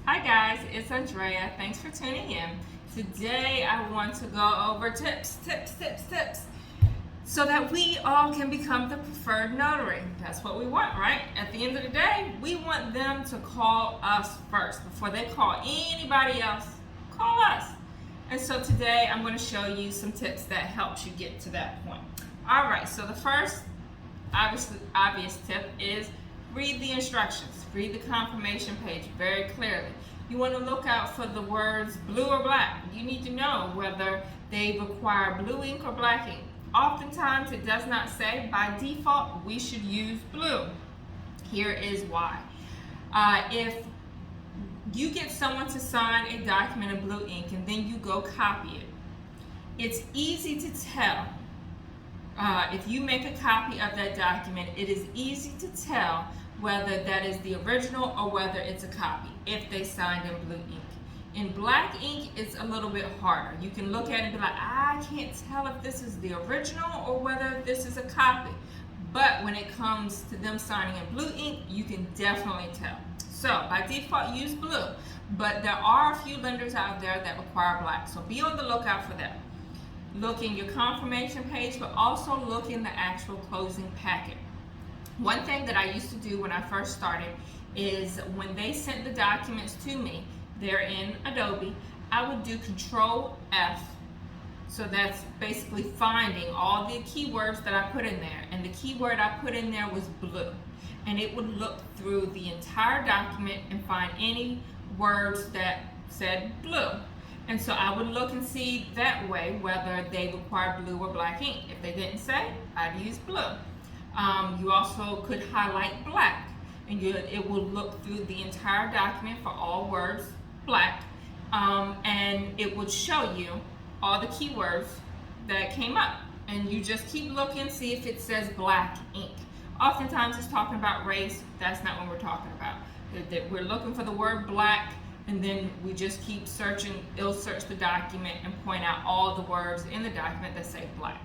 Hi guys, it's Andrea. Thanks for tuning in. Today I want to go over tips so that we all can become the preferred notary. That's what we want, right? At the end of the day, we want them to call us first. Before they call anybody else, call us. And so today I'm going to show you some tips that helps you get to that point. All right, so the first obvious tip is read the instructions. Read the confirmation page very clearly. You want to look out for the words blue or black. You need to know whether they require blue ink or black ink. Oftentimes it does not say. By default, we should use blue. Here is why. If you get someone to sign a document in blue ink and then you go copy it, it's easy to tell. If you make a copy of that document, it is easy to tell whether that is the original or whether it's a copy, if they signed in blue ink. In black ink, it's a little bit harder. You can look at it and be like, I can't tell if this is the original or whether this is a copy. But when it comes to them signing in blue ink, you can definitely tell. So by default, use blue, but there are a few lenders out there that require black, so be on the lookout for that. Look in your confirmation page, but also look in the actual closing packet. One thing that I used to do when I first started is when they sent the documents to me, they're in Adobe, I would do Control F. So that's basically finding all the keywords that I put in there. And the keyword I put in there was blue. And it would look through the entire document and find any words that said blue. And so I would look and see that way whether they require blue or black ink. If they didn't say, I'd use blue. You also could highlight black, and it will look through the entire document for all words black, and it would show you all the keywords that came up. And you just keep looking, see if it says black ink. Oftentimes it's talking about race. That's not what we're talking about. We're looking for the word black, and then we just keep searching. It'll search the document and point out all the words in the document that say black.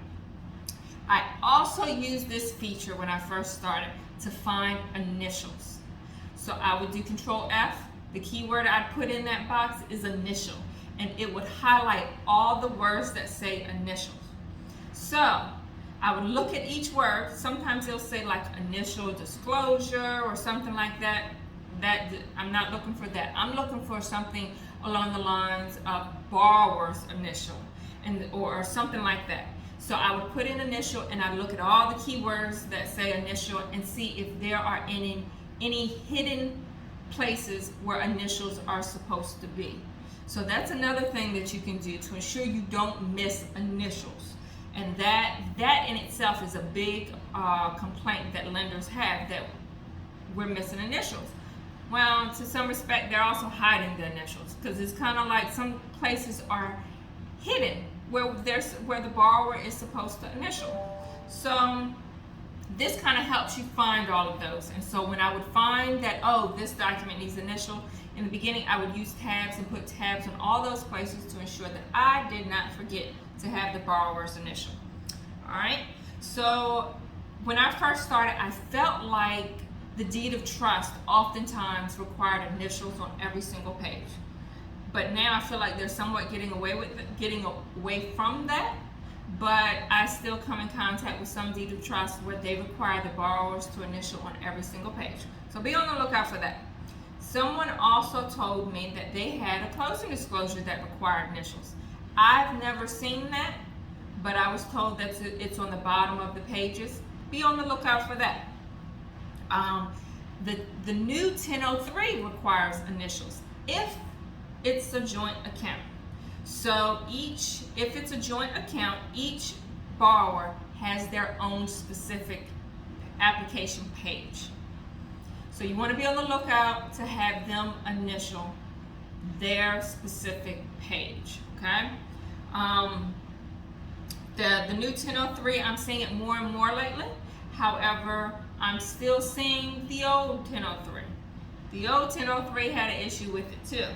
I also used this feature when I first started to find initials. So I would do Control F. The keyword I'd put in that box is initial, and it would highlight all the words that say initials. So I would look at each word. Sometimes it'll say like initial disclosure or something like that. I'm not looking for that. I'm looking for something along the lines of borrower's initial or something like that. So I would put in initial, and I'd look at all the keywords that say initial and see if there are any hidden places where initials are supposed to be. So that's another thing that you can do to ensure you don't miss initials. And that in itself is a big complaint that lenders have, that we're missing initials. Well, to some respect, they're also hiding the initials, because it's kind of like some places are hidden where the borrower is supposed to initial. So this kind of helps you find all of those. And so when I would find that, oh, this document needs initial, in the beginning I would use tabs and put tabs on all those places to ensure that I did not forget to have the borrower's initial. All right, so when I first started, I felt like the deed of trust oftentimes required initials on every single page. But now I feel like they're somewhat getting away from that. But I still come in contact with some deed of trust where they require the borrowers to initial on every single page. So be on the lookout for that. Someone also told me that they had a closing disclosure that required initials. I've never seen that, but I was told that it's on the bottom of the pages. Be on the lookout for that. The new 1003 requires initials if it's a joint account. So if it's a joint account, each borrower has their own specific application page. So you want to be on the lookout to have them initial their specific page, okay? The new 1003, I'm seeing it more and more lately. However, I'm still seeing the old 1003. The old 1003 had an issue with it too.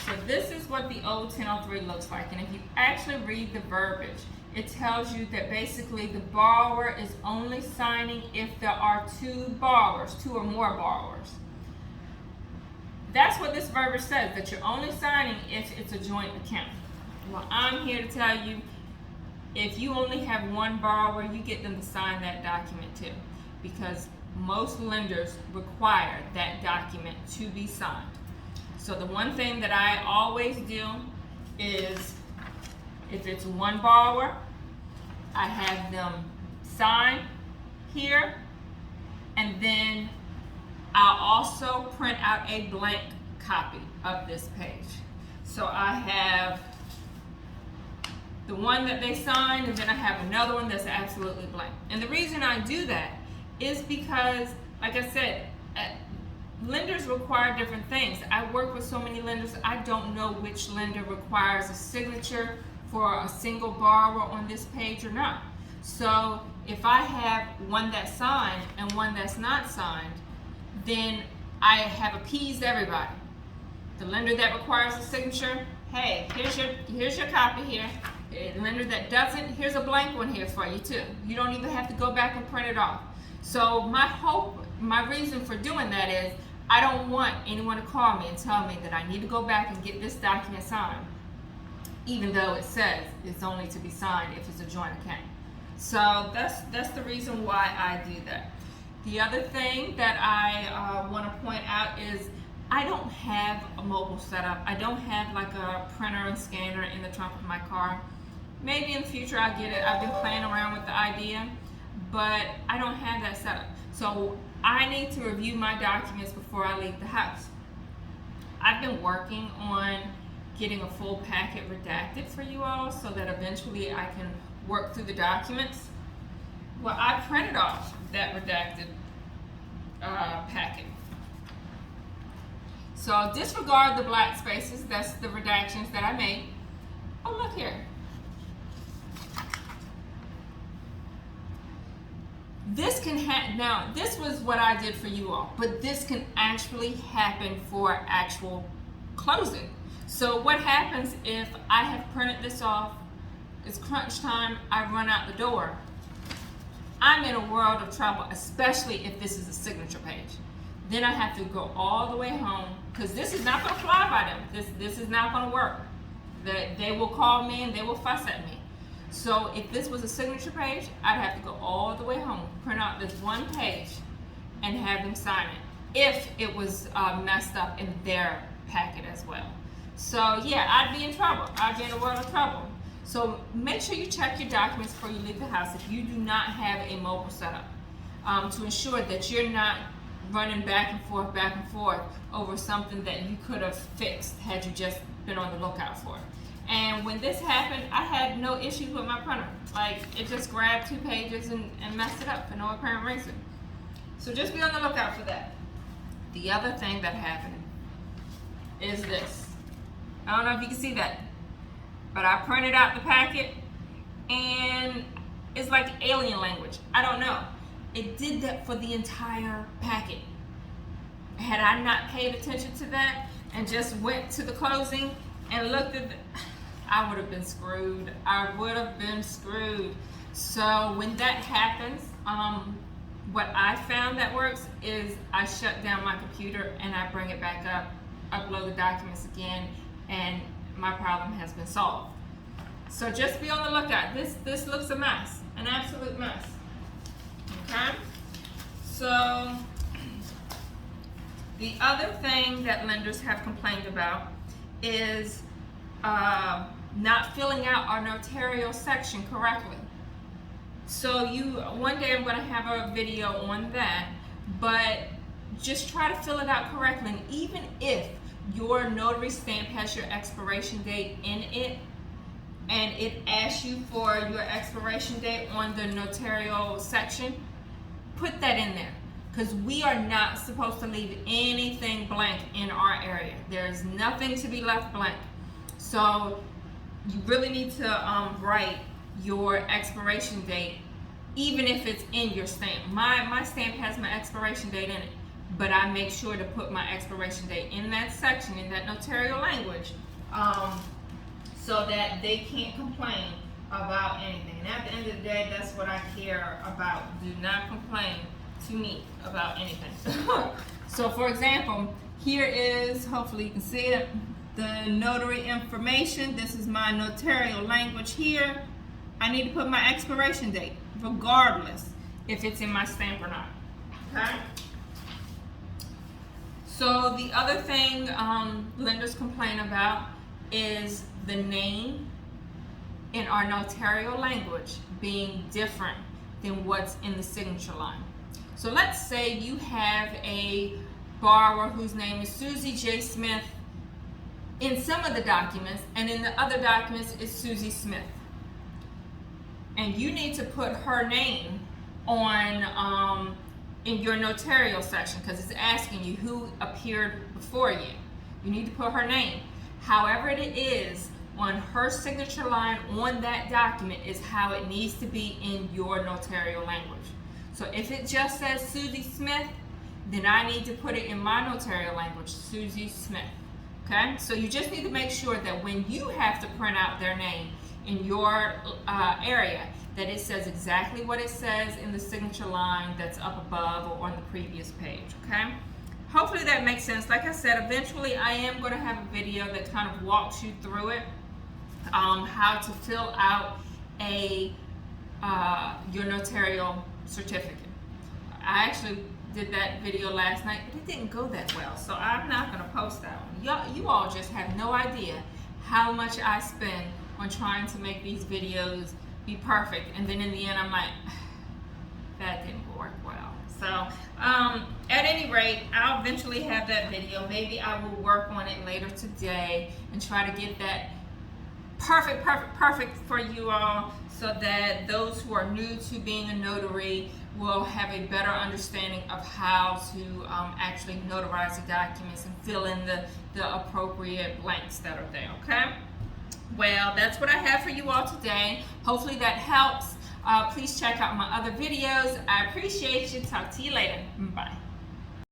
So this is what the old 1003 looks like, and if you actually read the verbiage, it tells you that basically the borrower is only signing if there are two or more borrowers. that's what this verbiage says, that you're only signing if it's a joint account. Well, I'm here to tell you, if you only have one borrower, you get them to sign that document too, because most lenders require that document to be signed. So the one thing that I always do is, if it's one borrower, I have them sign here, and then I'll also print out a blank copy of this page. So I have the one that they signed, and then I have another one that's absolutely blank. And the reason I do that is because, like I said, lenders require different things. I work with so many lenders, I don't know which lender requires a signature for a single borrower on this page or not. So if I have one that's signed and one that's not signed, then I have appeased everybody. The lender that requires a signature, hey, here's your copy here. The lender that doesn't, here's a blank one here for you too. You don't even have to go back and print it off. So my reason for doing that is, I don't want anyone to call me and tell me that I need to go back and get this document signed, even though it says it's only to be signed if it's a joint account. So that's the reason why I do that. The other thing that I want to point out is, I don't have a mobile setup. I don't have like a printer and scanner in the trunk of my car. Maybe in the future I'll get it. I've been playing around with the idea, but I don't have that setup. So I need to review my documents before I leave the house. I've been working on getting a full packet redacted for you all, so that eventually I can work through the documents. Well, I printed off that redacted packet. So disregard the black spaces, that's the redactions that I made. Oh, look here. This can now, this was what I did for you all, but this can actually happen for actual closing. So what happens if I have printed this off, it's crunch time, I run out the door, I'm in a world of trouble, especially if this is a signature page. Then I have to go all the way home, because this is not going to fly by them. This is not going to work. They will call me and they will fuss at me. So if this was a signature page, I'd have to go all the way home, print out this one page, and have them sign it, if it was messed up in their packet as well. So yeah, I'd be in trouble. I'd be in a world of trouble. So make sure you check your documents before you leave the house if you do not have a mobile setup, to ensure that you're not running back and forth over something that you could have fixed had you just been on the lookout for it. And when this happened, I had no issues with my printer. Like, it just grabbed 2 pages and messed it up for no apparent reason. So just be on the lookout for that. The other thing that happened is this. I don't know if you can see that, but I printed out the packet and it's like alien language. I don't know. It did that for the entire packet. Had I not paid attention to that and just went to the closing and looked at I would have been screwed. I would have been screwed. So when that happens, what I found that works is I shut down my computer and I bring it back up, upload the documents again, and my problem has been solved. So just be on the lookout. This looks a mess, an absolute mess. Okay? So the other thing that lenders have complained about is not filling out our notarial section correctly. So one day I'm going to have a video on that, but just try to fill it out correctly. And even if your notary stamp has your expiration date in it, and it asks you for your expiration date on the notarial section, put that in there, because we are not supposed to leave anything blank in our area. There's nothing to be left blank. So you really need to write your expiration date, even if it's in your stamp. My stamp has my expiration date in it, but I make sure to put my expiration date in that section, in that notarial language, so that they can't complain about anything. And at the end of the day, that's what I care about. Do not complain to me about anything. So for example, Here is, hopefully you can see it, the notary information. This is my notarial language here. I need to put my expiration date, regardless if it's in my stamp or not. Okay? So the other thing lenders complain about is the name in our notarial language being different than what's in the signature line. So let's say you have a borrower whose name is Susie J. Smith in some of the documents, and in the other documents it's Susie Smith. And you need to put her name on in your notarial section because it's asking you who appeared before you. You need to put her name. However it is on her signature line on that document is how it needs to be in your notarial language. So if it just says Susie Smith, then I need to put it in my notarial language, Susie Smith. Okay? So you just need to make sure that when you have to print out their name in your area, that it says exactly what it says in the signature line that's up above or on the previous page. Okay? Hopefully that makes sense. Like I said, eventually I am going to have a video that kind of walks you through it, how to fill out your notarial certificate. I actually did that video last night, but it didn't go that well, so I'm not going to post that one. You all just have no idea how much I spend on trying to make these videos be perfect, and then in the end I'm like, that didn't work well. So at any rate, I'll eventually have that video. Maybe I will work on it later today and try to get that perfect for you all, so that those who are new to being a notary will have a better understanding of how to actually notarize the documents and fill in the appropriate blanks that are there. Okay? Well, that's what I have for you all today. Hopefully that helps. Please check out my other videos. I appreciate you. Talk to you later. Bye.